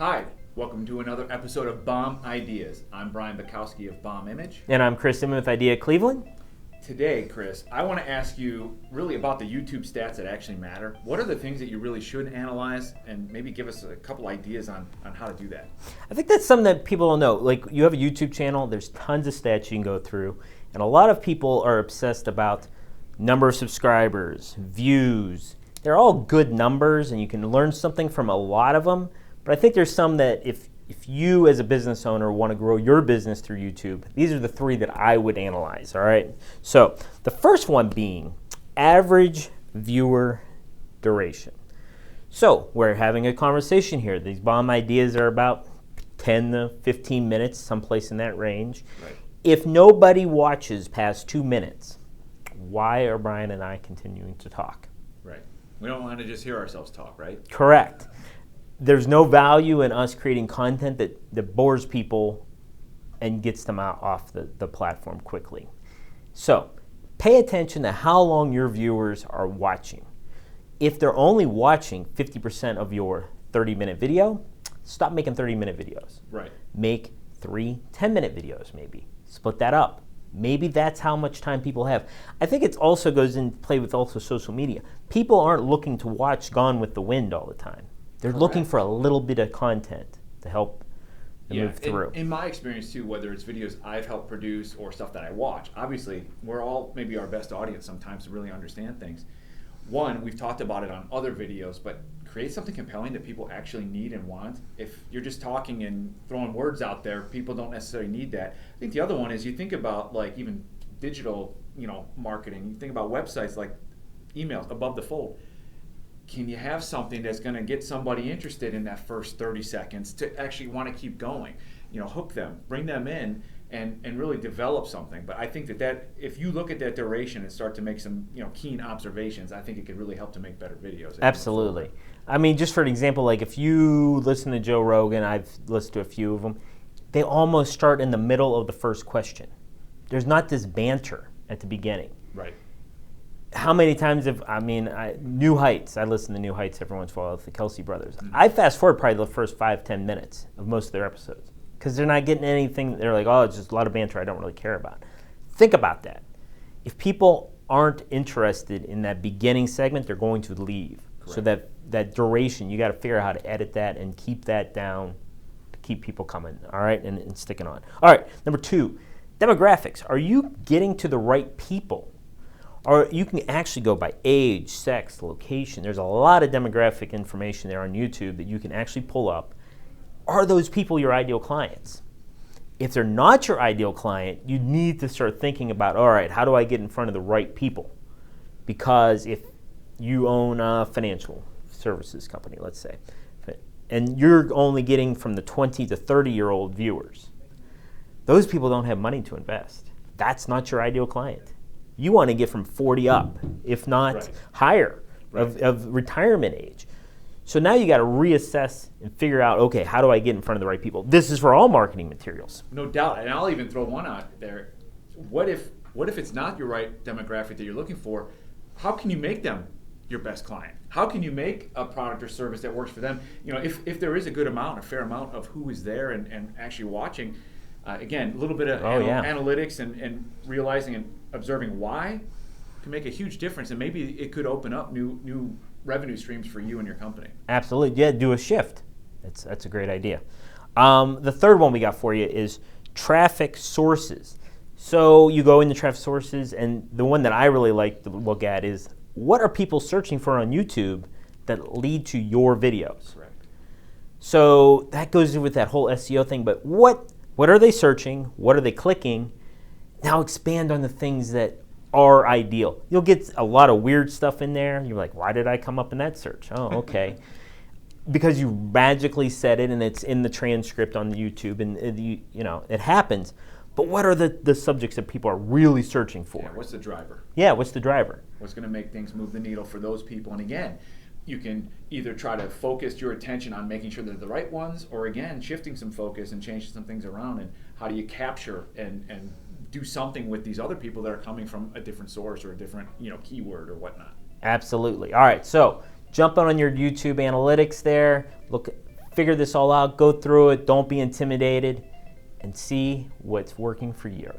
Hi, welcome to another episode of Bomb Ideas. I'm Brian Bukowski of Bomb Image. And I'm Chris Inman with I.D.E.A Cleveland. Today, Chris, I want to ask you really about the YouTube stats that actually matter. What are the things that you really should analyze, and maybe give us a couple ideas on how to do that? I think that's something that people don't know. Like, you have a YouTube channel, there's tons of stats you can go through, and a lot of people are obsessed about number of subscribers, views. They're all good numbers, and you can learn something from a lot of them. But I think there's some that if you as a business owner want to grow your business through YouTube, these are the three that I would analyze, all right? So the first one being average viewer duration. So we're having a conversation here. These bomb ideas are about 10 to 15 minutes, someplace in that range. Right. If nobody watches past 2 minutes, why are Brian and I continuing to talk? Right. We don't want to just hear ourselves talk, right? Correct. There's no value in us creating content that bores people and gets them out off the platform quickly. So pay attention to how long your viewers are watching. If they're only watching 50% of your 30-minute video, stop making 30-minute videos. Right. Make 3 10-minute videos maybe. Split that up. Maybe that's how much time people have. I think it also goes in play with also social media. People aren't looking to watch Gone with the Wind all the time. They're Correct. Looking for a little bit of content to help them move through. In my experience too, whether it's videos I've helped produce or stuff that I watch, obviously we're all maybe our best audience sometimes to really understand things. One, we've talked about it on other videos, but create something compelling that people actually need and want. If you're just talking and throwing words out there, people don't necessarily need that. I think the other one is you think about like even digital, marketing. You think about websites like emails above the fold. Can you have something that's going to get somebody interested in that first 30 seconds to actually want to keep going? Hook them, bring them in, and really develop something. But I think that if you look at that duration and start to make some keen observations, I think it could really help to make better videos. Absolutely. I mean, just for an example, like if you listen to Joe Rogan, I've listened to a few of them, they almost start in the middle of the first question. There's not this banter at the beginning. Right. How many times New Heights, I listen to New Heights every once in a while with the Kelsey brothers. I fast forward probably the first 5-10 minutes of most of their episodes because they're not getting anything. They're like, oh, it's just a lot of banter I don't really care about. Think about that. If people aren't interested in that beginning segment, they're going to leave. Correct. So that duration, you got to figure out how to edit that and keep that down to keep people coming, all right, and sticking on. All right, number 2, demographics. Are you getting to the right people? Or you can actually go by age, sex, location. There's a lot of demographic information there on YouTube that you can actually pull up. Are those people your ideal clients? If they're not your ideal client, you need to start thinking about, all right, how do I get in front of the right people? Because if you own a financial services company, let's say, and you're only getting from the 20 to 30-year-old viewers, those people don't have money to invest. That's not your ideal client. You want to get from 40 up, if not higher, of retirement age. So now you got to reassess and figure out, okay, how do I get in front of the right people? This is for all marketing materials. No doubt, and I'll even throw one out there. What if it's not your right demographic that you're looking for? How can you make them your best client? How can you make a product or service that works for them? If there is a fair amount of who is there and actually watching, again, a little bit of analytics and realizing and observing why can make a huge difference, and maybe it could open up new revenue streams for you and your company. Absolutely, yeah, do a shift. That's a great idea. The third one we got for you is traffic sources. So you go into traffic sources, and the one that I really like to look at is what are people searching for on YouTube that lead to your videos? Correct. So that goes with that whole SEO thing, but what are they searching? What are they clicking? Now expand on the things that are ideal. You'll get a lot of weird stuff in there. You're like, why did I come up in that search? Oh, okay. Because you magically said it and it's in the transcript on YouTube and it happens. But what are the subjects that people are really searching for? Yeah, what's the driver? Yeah, what's the driver? What's going to make things move the needle for those people? And again, you can either try to focus your attention on making sure they're the right ones, or again, shifting some focus and changing some things around. And how do you capture and do something with these other people that are coming from a different source or a different keyword or whatnot? Absolutely. All right, so jump on your YouTube analytics there. Look, figure this all out, go through it, don't be intimidated, and see what's working for you.